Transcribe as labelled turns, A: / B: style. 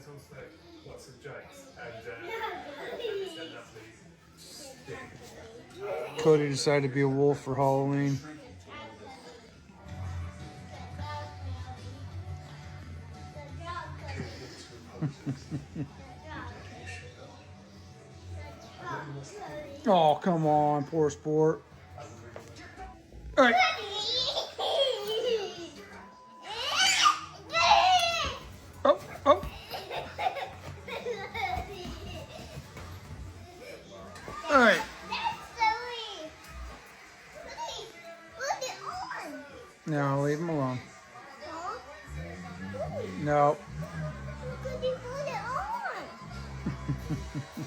A: onto lots of jokes, and it's a lovely thing.
B: Cody decided to be a wolf for Halloween. Oh, come on, poor sport. Hey. Oh, oh. All right. No, leave him alone. No.
C: Could you put it on?